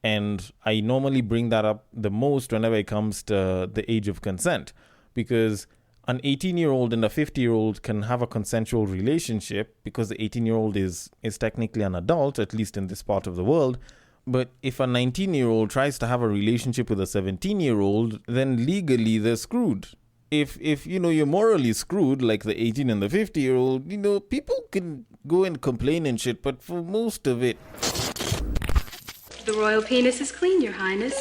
And I normally bring that up the most whenever it comes to the age of consent, because an 18-year-old and a 50-year-old can have a consensual relationship because the 18-year-old is technically an adult, at least in this part of the world. But if a 19-year-old tries to have a relationship with a 17-year-old, then legally they're screwed. If you're morally screwed like the 18 and the 50-year-old, people can go and complain and shit, but for most of it... The royal penis is clean, Your Highness.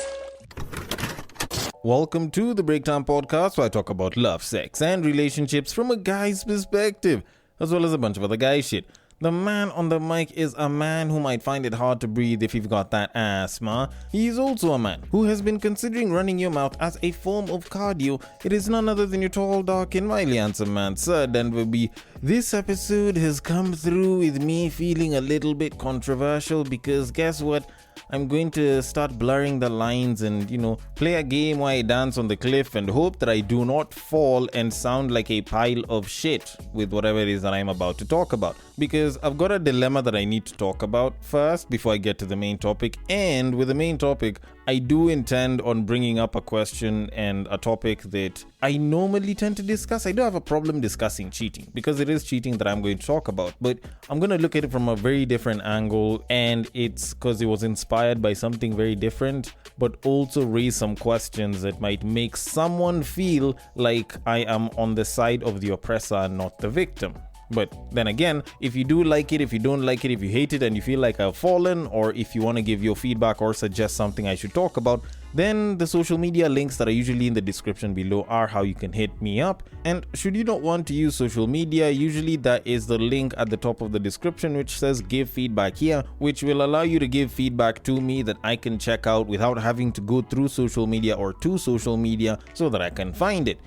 Welcome to the Breakdown Podcast, where I talk about love, sex, and relationships from a guy's perspective, as well as a bunch of other guy shit. The man on the mic is a man who might find it hard to breathe if you've got that asthma. He is also a man who has been considering running your mouth as a form of cardio. It is none other than your tall, dark, and mildly handsome man, Sir Denver B. This episode has come through with me feeling a little bit controversial because guess what? I'm going to start blurring the lines and, play a game where I dance on the cliff and hope that I do not fall and sound like a pile of shit with whatever it is that I'm about to talk about. Because I've got a dilemma that I need to talk about first before I get to the main topic. And with the main topic, I do intend on bringing up a question and a topic that I normally tend to discuss. I do have a problem discussing cheating because it is cheating that I'm going to talk about. But I'm going to look at it from a very different angle, and it's because it was inspired by something very different, but also raise some questions that might make someone feel like I am on the side of the oppressor and not the victim. But then again, if you do like it, if you don't like it, if you hate it and you feel like I've fallen, or if you want to give your feedback or suggest something I should talk about, then the social media links that are usually in the description below are how you can hit me up. And should you not want to use social media, usually that is the link at the top of the description which says give feedback here, which will allow you to give feedback to me that I can check out without having to go through social media or to social media so that I can find it.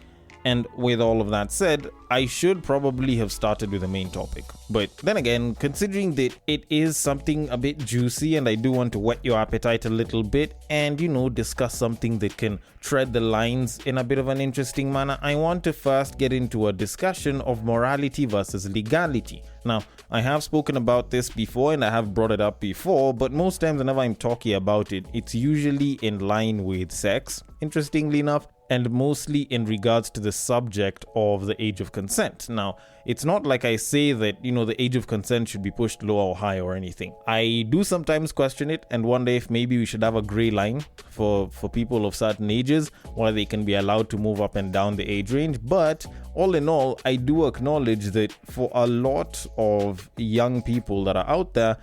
And with all of that said, I should probably have started with the main topic. But then again, considering that it is something a bit juicy and I do want to whet your appetite a little bit and, discuss something that can tread the lines in a bit of an interesting manner, I want to first get into a discussion of morality versus legality. Now, I have spoken about this before and I have brought it up before, but most times whenever I'm talking about it, it's usually in line with sex, interestingly enough, and mostly in regards to the subject of the age of consent. Now, it's not like I say that, the age of consent should be pushed low or high or anything. I do sometimes question it and wonder if maybe we should have a gray line for people of certain ages where they can be allowed to move up and down the age range. But all in all, I do acknowledge that for a lot of young people that are out there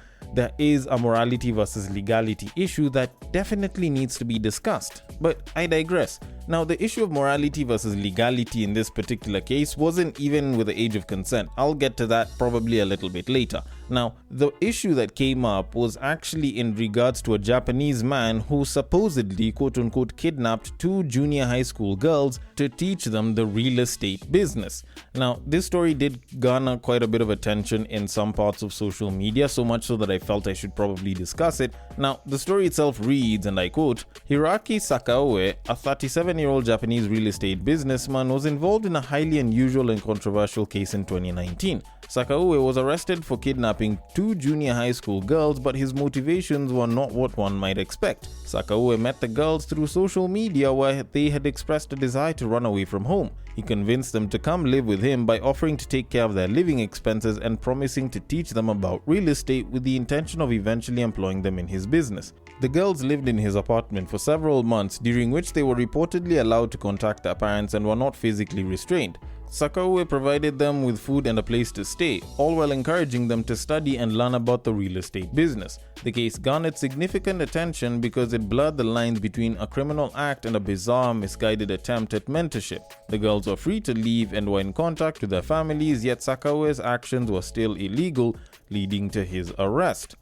is a morality versus legality issue that definitely needs to be discussed. But I digress. Now, the issue of morality versus legality in this particular case wasn't even with the age of consent. I'll get to that probably a little bit later. Now, the issue that came up was actually in regards to a Japanese man who supposedly, quote-unquote, kidnapped two junior high school girls to teach them the real estate business. Now, this story did garner quite a bit of attention in some parts of social media, so much so that I felt I should probably discuss it. Now, the story itself reads, and I quote, Hiroaki Sakaue, a 37-year-old Japanese real estate businessman, was involved in a highly unusual and controversial case in 2019. Sakaue was arrested for kidnapping two junior high school girls, but his motivations were not what one might expect. Sakaue met the girls through social media where they had expressed a desire to run away from home. He convinced them to come live with him by offering to take care of their living expenses and promising to teach them about real estate with the intention of eventually employing them in his business. The girls lived in his apartment for several months, during which they were reportedly allowed to contact their parents and were not physically restrained. Sakaue provided them with food and a place to stay, all while encouraging them to study and learn about the real estate business. The case garnered significant attention because it blurred the lines between a criminal act and a bizarre, misguided attempt at mentorship. The girls were free to leave and were in contact with their families, yet Sakaue's actions were still illegal, leading to his arrest.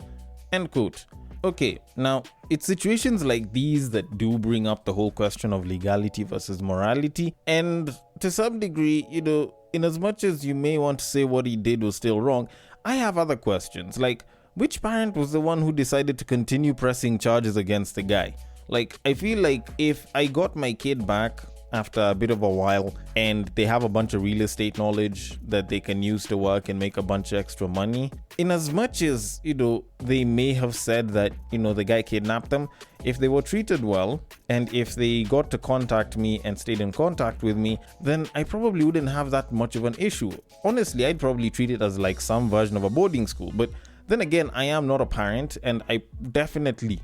End quote. Okay, now, it's situations like these that do bring up the whole question of legality versus morality, and to some degree, in as much as you may want to say what he did was still wrong, I have other questions, like, which parent was the one who decided to continue pressing charges against the guy? Like, I feel like if I got my kid back after a bit of a while, and they have a bunch of real estate knowledge that they can use to work and make a bunch of extra money. In as much as, they may have said that, the guy kidnapped them, if they were treated well, and if they got to contact me and stayed in contact with me, then I probably wouldn't have that much of an issue. Honestly, I'd probably treat it as like some version of a boarding school. But then again, I am not a parent, and I definitely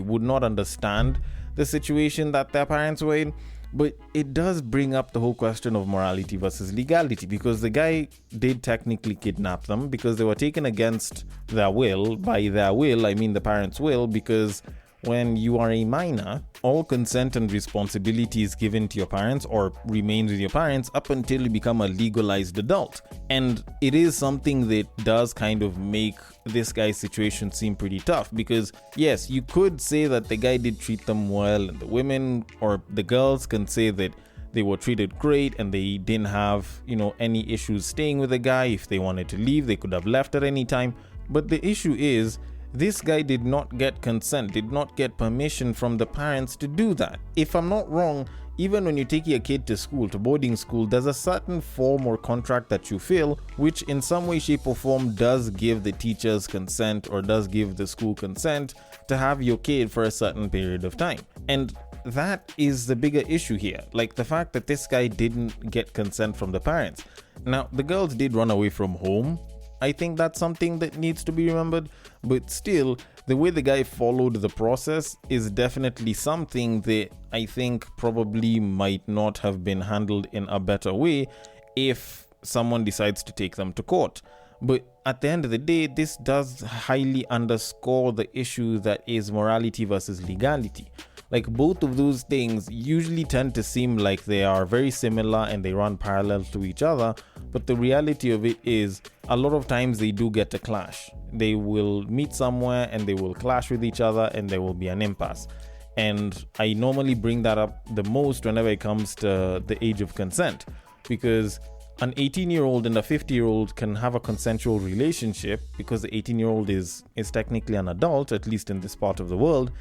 would not understand the situation that their parents were in. But it does bring up the whole question of morality versus legality, because the guy did technically kidnap them because they were taken against their will. By their will, I mean the parents' will, because when you are a minor, all consent and responsibility is given to your parents or remains with your parents up until you become a legalized adult. And it is something that does kind of make this guy's situation seem pretty tough, because yes, you could say that the guy did treat them well, and the women or the girls can say that they were treated great and they didn't have, any issues staying with the guy. If they wanted to leave, they could have left at any time. But the issue is, this guy did not get consent, did not get permission from the parents to do that. If I'm not wrong, even when you take your kid to school, to boarding school, there's a certain form or contract that you fill, which in some way, shape or form does give the teachers consent or does give the school consent to have your kid for a certain period of time. And that is the bigger issue here. Like the fact that this guy didn't get consent from the parents. Now, the girls did run away from home. I think that's something that needs to be remembered, but still, the way the guy followed the process is definitely something that I think probably might not have been handled in a better way if someone decides to take them to court. But at the end of the day, this does highly underscore the issue that is morality versus legality. Like, both of those things usually tend to seem like they are very similar and they run parallel to each other, but the reality of it is a lot of times they do get a clash. They will meet somewhere and they will clash with each other and there will be an impasse. And I normally bring that up the most whenever it comes to the age of consent, because an 18-year-old and a 50-year-old can have a consensual relationship because the 18-year-old is technically an adult, at least in this part of the world.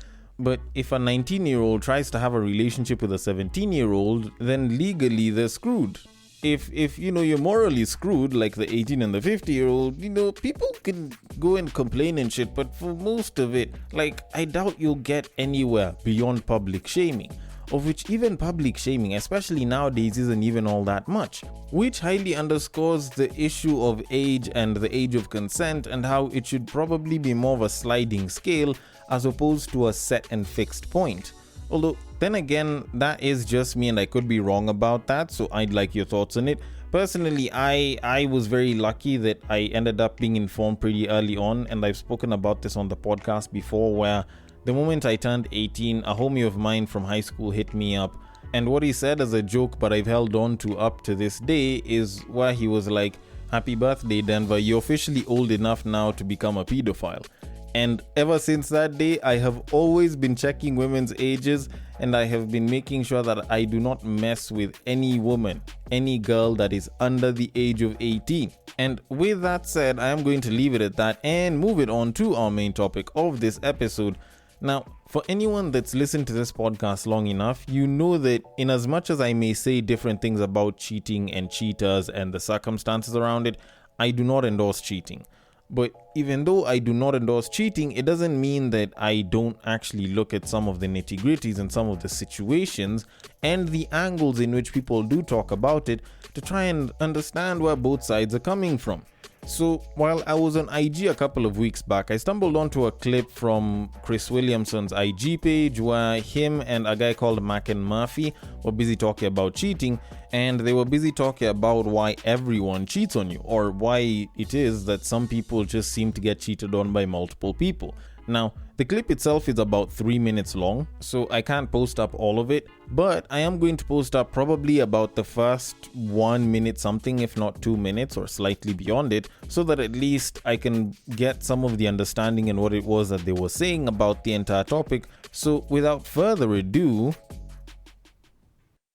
But if a 19-year-old tries to have a relationship with a 17-year-old, then legally they're screwed. If you're morally screwed, like the 18 and the 50-year-old, people can go and complain and shit, but for most of it, like, I doubt you'll get anywhere beyond public shaming, of which even public shaming, especially nowadays, isn't even all that much, which highly underscores the issue of age and the age of consent and how it should probably be more of a sliding scale as opposed to a set and fixed point. Although, then again, that is just me and I could be wrong about that, so I'd like your thoughts on it. Personally, I was very lucky that I ended up being informed pretty early on, and I've spoken about this on the podcast before, where the moment I turned 18, a homie of mine from high school hit me up, and what he said as a joke but I've held on to up to this day is where he was like, "Happy birthday, Denver, you're officially old enough now to become a pedophile." And ever since that day, I have always been checking women's ages, and I have been making sure that I do not mess with any woman, any girl that is under the age of 18. And with that said, I am going to leave it at that and move it on to our main topic of this episode. Now, for anyone that's listened to this podcast long enough, you know that in as much as I may say different things about cheating and cheaters and the circumstances around it, I do not endorse cheating. But even though I do not endorse cheating, it doesn't mean that I don't actually look at some of the nitty-gritties and some of the situations and the angles in which people do talk about it to try and understand where both sides are coming from. So while I was on IG a couple of weeks back, I stumbled onto a clip from Chris Williamson's IG page where him and a guy called Mac and Murphy were busy talking about cheating, and they were busy talking about why everyone cheats on you, or why it is that some people just seem to get cheated on by multiple people. Now, the clip itself is about 3 minutes long, so I can't post up all of it, but I am going to post up probably about the first 1 minute something, if not 2 minutes or slightly beyond it, so that at least I can get some of the understanding and what it was that they were saying about the entire topic. So without further ado...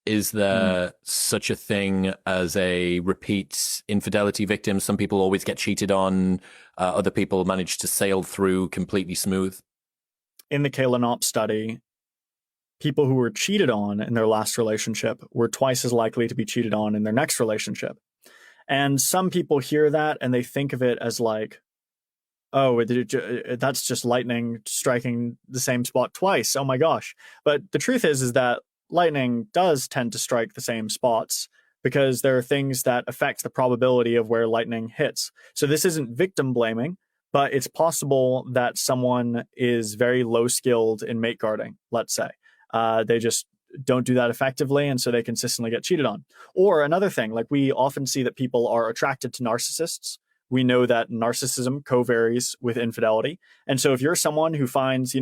Is there such a thing as a repeat infidelity victim? Some people always get cheated on. Other people manage to sail through completely smooth. In the Kalen Opp study, people who were cheated on in their last relationship were twice as likely to be cheated on in their next relationship. And some people hear that and they think of it as like, oh, that's just lightning striking the same spot twice. Oh my gosh. But the truth is that lightning does tend to strike the same spots because there are things that affect the probability of where lightning hits. So this isn't victim blaming, but it's possible that someone is very low skilled in mate guarding, let's say. They just don't do that effectively, and so they consistently get cheated on. Or another thing, like we often see that people are attracted to narcissists. We know that narcissism co-varies with infidelity. And so if you're someone who finds,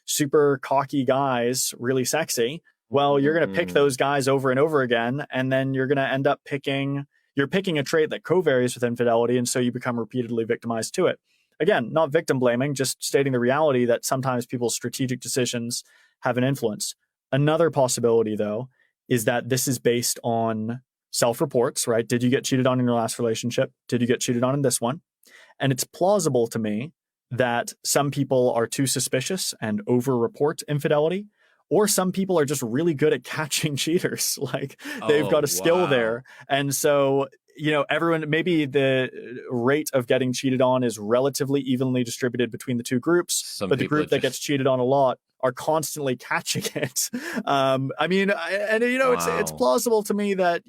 super cocky guys really sexy, well, you're going to pick those guys over and over again, and then you're going to end up picking a trait that co-varies with infidelity, and so you become repeatedly victimized to it. Again, not victim blaming, just stating the reality that sometimes people's strategic decisions have an influence. Another possibility, though, is that this is based on self-reports, right? Did you get cheated on in your last relationship? Did you get cheated on in this one? And it's plausible to me that some people are too suspicious and over-report infidelity, or some people are just really good at catching cheaters. Like they've got a skill there. And so, everyone, maybe the rate of getting cheated on is relatively evenly distributed between the two groups, but the group that gets cheated on a lot are constantly catching it. It's plausible to me that,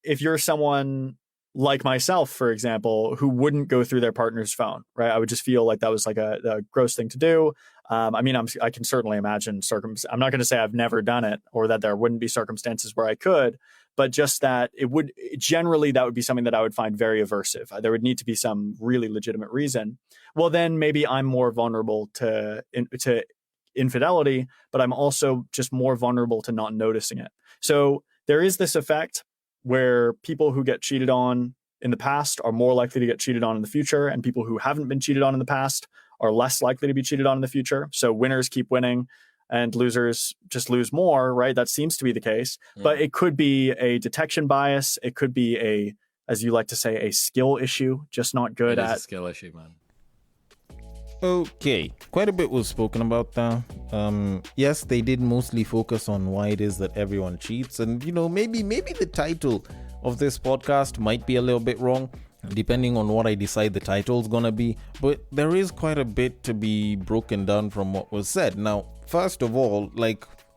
if you're someone like myself, for example, who wouldn't go through their partner's phone, right? I would just feel like that was like a gross thing to do. I can certainly imagine I'm not going to say I've never done it or that there wouldn't be circumstances where I could, but just that that would be something that I would find very aversive. There would need to be some really legitimate reason. Well, then maybe I'm more vulnerable to infidelity, but I'm also just more vulnerable to not noticing it. So there is this effect where people who get cheated on in the past are more likely to get cheated on in the future, and people who haven't been cheated on in the past are less likely to be cheated on in the future. So winners keep winning and losers just lose more, right? That seems to be the case. But it could be a detection bias. It could be as you like to say, a skill issue, just not good at. It is a skill issue, man. Okay, quite a bit was spoken about that. Yes, they did mostly focus on why it is that everyone cheats. And, maybe the title of this podcast might be a little bit wrong, depending on what I decide the title's gonna be. But there is quite a bit to be broken down from what was said. Now, first of all,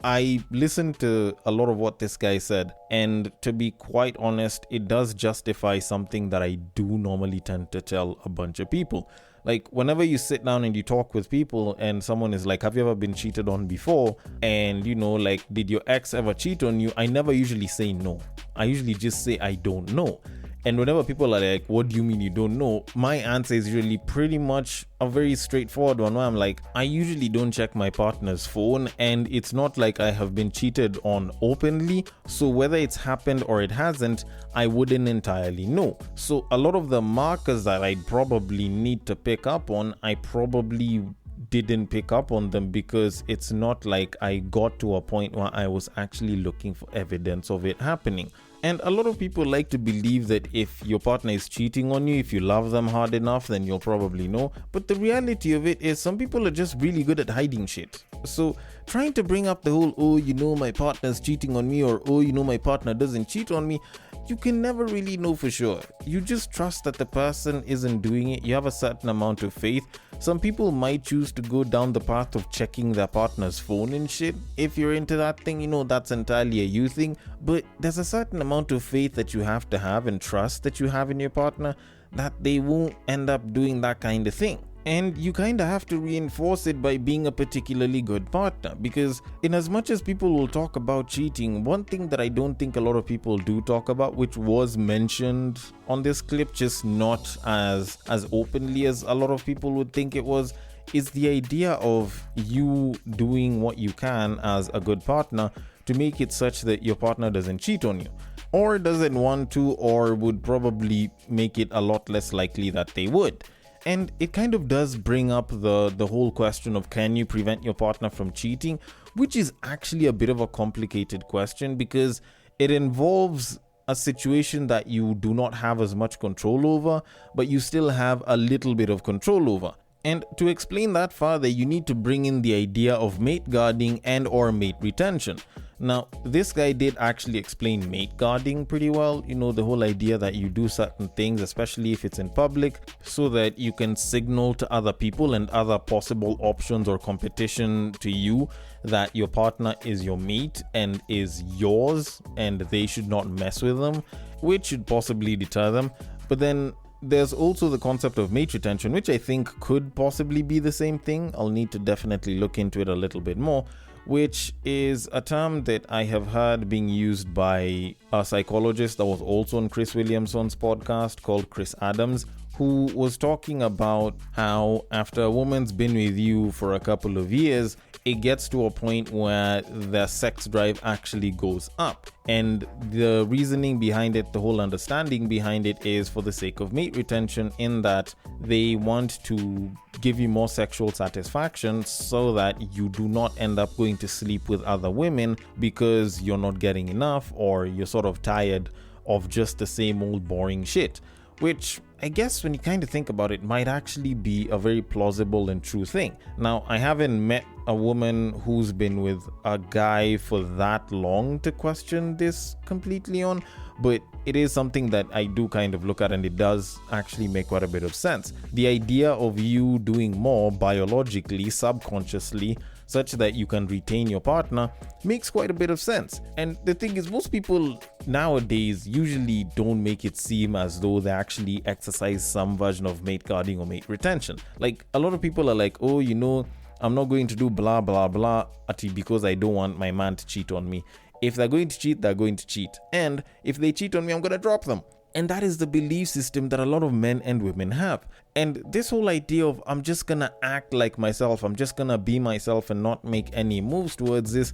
I listened to a lot of what this guy said, and to be quite honest, it does justify something that I do normally tend to tell a bunch of people. Like, whenever you sit down and you talk with people and someone is like, have you ever been cheated on before? And, did your ex ever cheat on you? I never usually say no. I usually just say I don't know. And whenever people are like, what do you mean you don't know? My answer is usually pretty much a very straightforward one, where I'm like, I usually don't check my partner's phone, and it's not like I have been cheated on openly. So whether it's happened or it hasn't, I wouldn't entirely know. So a lot of the markers that I'd probably need to pick up on, I probably didn't pick up on them, because it's not like I got to a point where I was actually looking for evidence of it happening. And a lot of people like to believe that if your partner is cheating on you, if you love them hard enough, then you'll probably know. But the reality of it is some people are just really good at hiding shit. So trying to bring up the whole, my partner's cheating on me, or, my partner doesn't cheat on me, you can never really know for sure. You just trust that the person isn't doing it. You have a certain amount of faith. Some people might choose to go down the path of checking their partner's phone and shit. If you're into that thing, that's entirely a you thing. But there's a certain amount of faith that you have to have, and trust that you have in your partner, that they won't end up doing that kind of thing. And you kind of have to reinforce it by being a particularly good partner, because in as much as people will talk about cheating, one thing that I don't think a lot of people do talk about, which was mentioned on this clip, just not as openly as a lot of people would think it was, is the idea of you doing what you can as a good partner to make it such that your partner doesn't cheat on you, or doesn't want to, or would probably make it a lot less likely that they would. And it kind of does bring up the whole question of, can you prevent your partner from cheating? Which is actually a bit of a complicated question, because it involves a situation that you do not have as much control over, but you still have a little bit of control over. And to explain that further, you need to bring in the idea of mate guarding and or mate retention. Now, this guy did actually explain mate guarding pretty well. The whole idea that you do certain things, especially if it's in public, so that you can signal to other people and other possible options or competition to you that your partner is your mate and is yours and they should not mess with them, which should possibly deter them. But then there's also the concept of mate retention, which I think could possibly be the same thing. I'll need to definitely look into it a little bit more, which is a term that I have heard being used by a psychologist that was also on Chris Williamson's podcast called Chris Adams, who was talking about how after a woman's been with you for a couple of years, it gets to a point where their sex drive actually goes up. And the reasoning behind it, the whole understanding behind it, is for the sake of mate retention, in that they want to give you more sexual satisfaction so that you do not end up going to sleep with other women because you're not getting enough or you're sort of tired of just the same old boring shit. Which I guess when you kind of think about it, might actually be a very plausible and true thing. Now, I haven't met a woman who's been with a guy for that long to question this completely on, but it is something that I do kind of look at, and it does actually make quite a bit of sense. The idea of you doing more biologically, subconsciously, such that you can retain your partner makes quite a bit of sense. And the thing is, most people nowadays usually don't make it seem as though they actually exercise some version of mate guarding or mate retention. Like, a lot of people are like, oh, I'm not going to do blah blah blah because I don't want my man to cheat on me. If they're going to cheat, they're going to cheat. And if they cheat on me, I'm going to drop them. And that is the belief system that a lot of men and women have. And this whole idea of I'm just gonna act like myself, I'm just gonna be myself and not make any moves towards this,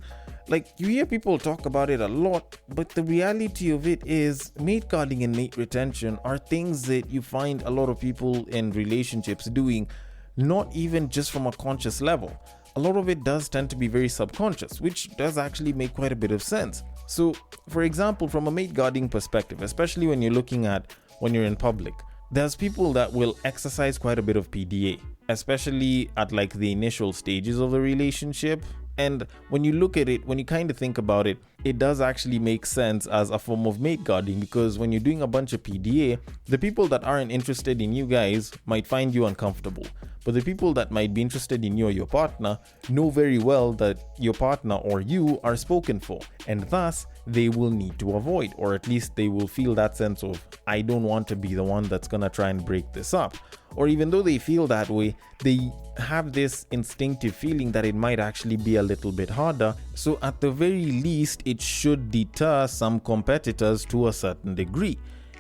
like, you hear people talk about it a lot, but the reality of it is mate guarding and mate retention are things that you find a lot of people in relationships doing, not even just from a conscious level. A lot of it does tend to be very subconscious, which does actually make quite a bit of sense. So, for example, from a mate guarding perspective, especially when you're in public, there's people that will exercise quite a bit of PDA, especially at like the initial stages of the relationship. And when you look at it, when you kind of think about it, it does actually make sense as a form of mate guarding, because when you're doing a bunch of PDA, the people that aren't interested in you guys might find you uncomfortable. But the people that might be interested in you or your partner know very well that your partner or you are spoken for, and thus they will need to avoid, or at least they will feel that sense of, I don't want to be the one that's gonna try and break this up. Or even though they feel that way, they have this instinctive feeling that it might actually be a little bit harder. So at the very least, it should deter some competitors to a certain degree.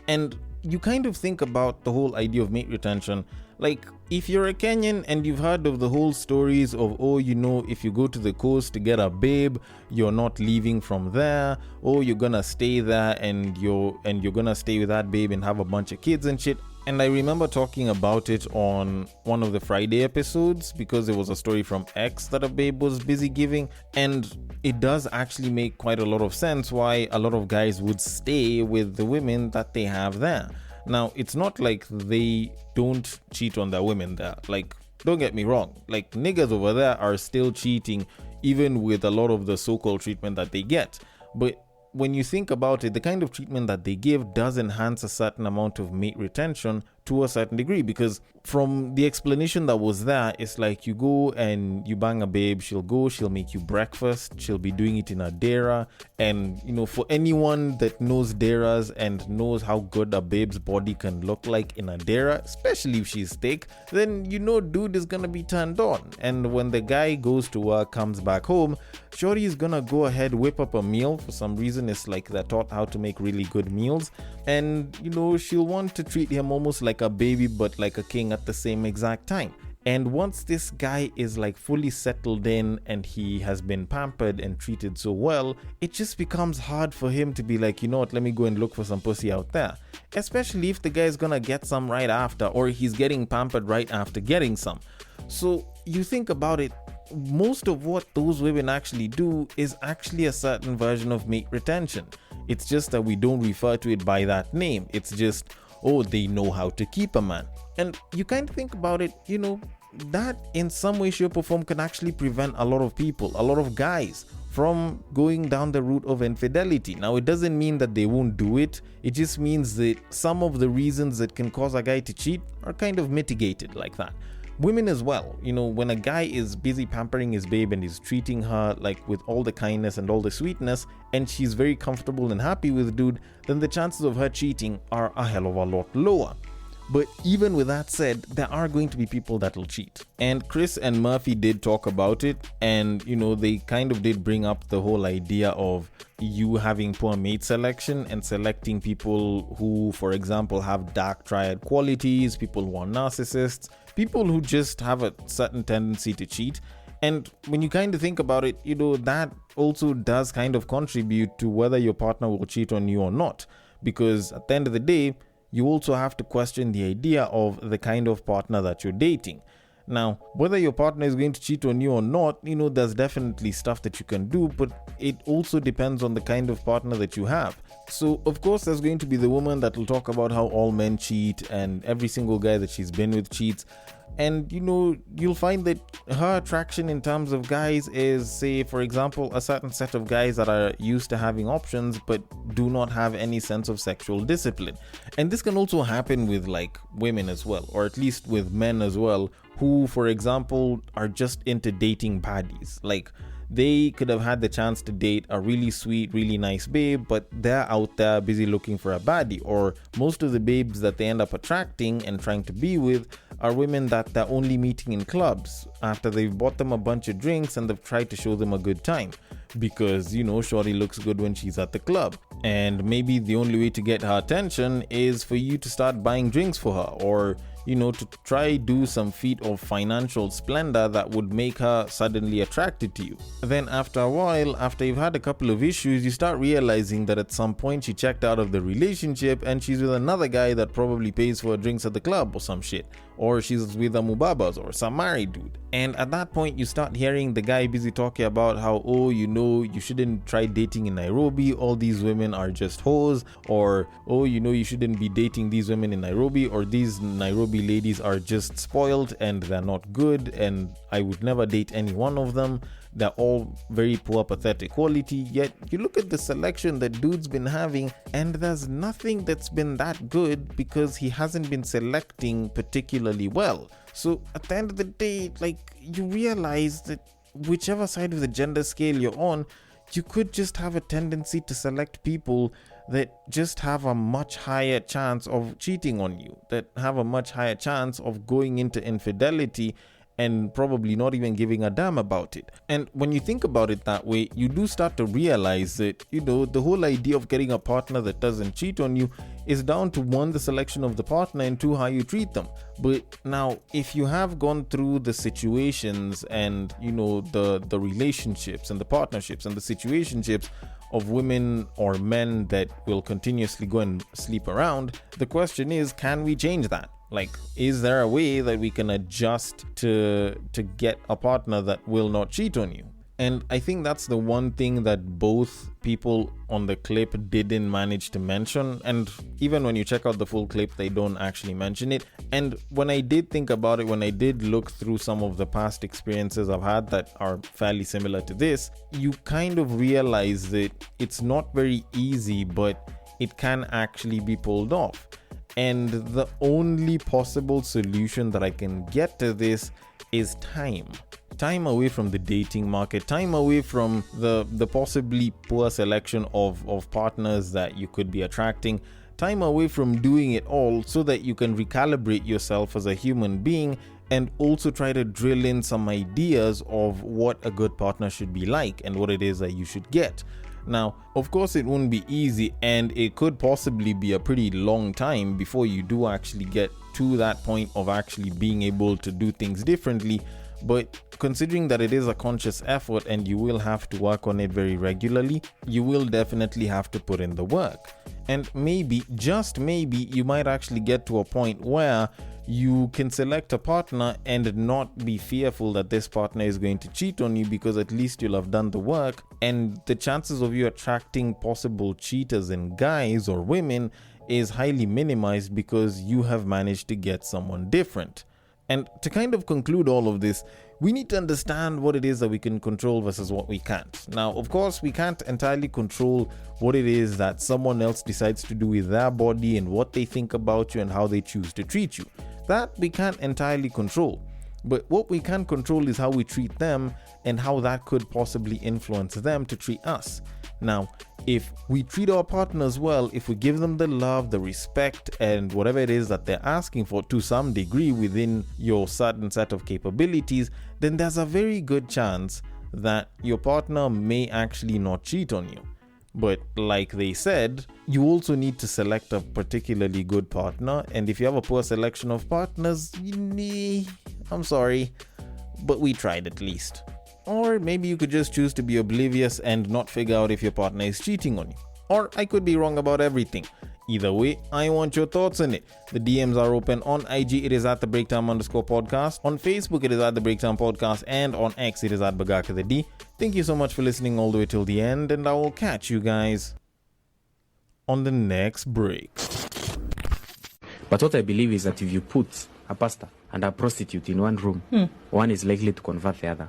And you kind of think about the whole idea of mate retention. Like, if you're a Kenyan and you've heard of the whole stories of, if you go to the coast to get a babe, you're not leaving from there, you're gonna stay there and you're gonna stay with that babe and have a bunch of kids and shit. And I remember talking about it on one of the Friday episodes, because there was a story from X that a babe was busy giving, and it does actually make quite a lot of sense why a lot of guys would stay with the women that they have there. Now, it's not like they don't cheat on their women there. Like, don't get me wrong. Like, niggas over there are still cheating, even with a lot of the so-called treatment that they get. But when you think about it, the kind of treatment that they give does enhance a certain amount of mate retention to a certain degree, because from the explanation that was there, it's like you go and you bang a babe, she'll make you breakfast, she'll be doing it in a dera. And for anyone that knows deras and knows how good a babe's body can look like in a dera, especially if she's thick, then dude is gonna be turned on. And when the guy goes to work, comes back home, shorty is gonna go ahead, whip up a meal. For some reason, it's like they're taught how to make really good meals, and she'll want to treat him almost like a baby, but like a king at the same exact time. And once this guy is like fully settled in and he has been pampered and treated so well, it just becomes hard for him to be like, let me go and look for some pussy out there. Especially if the guy's gonna get some right after, or he's getting pampered right after getting some. So you think about it, most of what those women actually do is actually a certain version of mate retention. It's just that we don't refer to it by that name. It's just, they know how to keep a man. And you kind of think about it, that in some way, shape, or form can actually prevent a lot of people, a lot of guys, from going down the route of infidelity. Now, it doesn't mean that they won't do it. It just means that some of the reasons that can cause a guy to cheat are kind of mitigated like that. Women as well, when a guy is busy pampering his babe and is treating her like with all the kindness and all the sweetness, and she's very comfortable and happy with dude, then the chances of her cheating are a hell of a lot lower. But even with that said, there are going to be people that will cheat. And Chris and Murphy did talk about it, and they kind of did bring up the whole idea of you having poor mate selection and selecting people who, for example, have dark triad qualities, people who are narcissists, people who just have a certain tendency to cheat. And when you kind of think about it, that also does kind of contribute to whether your partner will cheat on you or not. Because at the end of the day, you also have to question the idea of the kind of partner that you're dating. Now, whether your partner is going to cheat on you or not, there's definitely stuff that you can do, but it also depends on the kind of partner that you have. So, of course, there's going to be the woman that will talk about how all men cheat and every single guy that she's been with cheats. And, you'll find that her attraction in terms of guys is, say, for example, a certain set of guys that are used to having options but do not have any sense of sexual discipline. And this can also happen with women as well, or at least with men as well, who, for example, are just into dating baddies. They could have had the chance to date a really sweet, really nice babe, but they're out there busy looking for a baddie. Or most of the babes that they end up attracting and trying to be with are women that they're only meeting in clubs after they've bought them a bunch of drinks and they've tried to show them a good time. Because, shorty looks good when she's at the club. And maybe the only way to get her attention is for you to start buying drinks for her, or to try do some feat of financial splendor that would make her suddenly attracted to you. Then after a while, after you've had a couple of issues, you start realizing that at some point she checked out of the relationship and she's with another guy that probably pays for drinks at the club or some shit. Or she's with a mubabas or some married dude. And at that point, you start hearing the guy busy talking about how, you shouldn't try dating in Nairobi. All these women are just hoes. Or, you shouldn't be dating these women in Nairobi. Or these Nairobi ladies are just spoiled and they're not good. And I would never date any one of them. They're all very poor, pathetic quality. Yet you look at the selection that dude's been having, and there's nothing that's been that good because he hasn't been selecting particularly well. So at the end of the day, you realize that whichever side of the gender scale you're on, you could just have a tendency to select people that just have a much higher chance of cheating on you, that have a much higher chance of going into infidelity and probably not even giving a damn about it. And when you think about it that way, you do start to realize that, the whole idea of getting a partner that doesn't cheat on you is down to one, the selection of the partner, and two, how you treat them. But now, if you have gone through the situations and, the relationships and the partnerships and the situationships of women or men that will continuously go and sleep around, the question is, can we change that? Is there a way that we can adjust to get a partner that will not cheat on you? And I think that's the one thing that both people on the clip didn't manage to mention. And even when you check out the full clip, they don't actually mention it. And when I did think about it, when I did look through some of the past experiences I've had that are fairly similar to this, you kind of realize that it's not very easy, but it can actually be pulled off. And the only possible solution that I can get to this is time. Time away from the dating market, time away from the possibly poor selection of partners that you could be attracting, time away from doing it all so that you can recalibrate yourself as a human being and also try to drill in some ideas of what a good partner should be like and what it is that you should get. Now, of course, it won't be easy, and it could possibly be a pretty long time before you do actually get to that point of actually being able to do things differently. But considering that it is a conscious effort and you will have to work on it very regularly, you will definitely have to put in the work. And maybe, just maybe, you might actually get to a point where you can select a partner and not be fearful that this partner is going to cheat on you, because at least you'll have done the work, and the chances of you attracting possible cheaters in guys or women is highly minimized because you have managed to get someone different. And to kind of conclude all of this, we need to understand what it is that we can control versus what we can't. Now, of course, we can't entirely control what it is that someone else decides to do with their body and what they think about you and how they choose to treat you. That we can't entirely control. But what we can control is how we treat them and how that could possibly influence them to treat us. Now, if we treat our partners well, if we give them the love, the respect, and whatever it is that they're asking for to some degree within your certain set of capabilities, then there's a very good chance that your partner may actually not cheat on you. But like they said, you also need to select a particularly good partner, and if you have a poor selection of partners, I'm sorry, but we tried at least. Or maybe you could just choose to be oblivious and not figure out if your partner is cheating on you. Or I could be wrong about everything. Either way, I want your thoughts on it. The DMs are open. On IG, it is at @thebreakdown_podcast. On Facebook, it is at The Breakdown Podcast. And on X, it is at Bagaka the D. Thank you so much for listening all the way till the end, and I will catch you guys on the next break. But what I believe is that if you put a pastor and a prostitute in one room, one is likely to convert the other.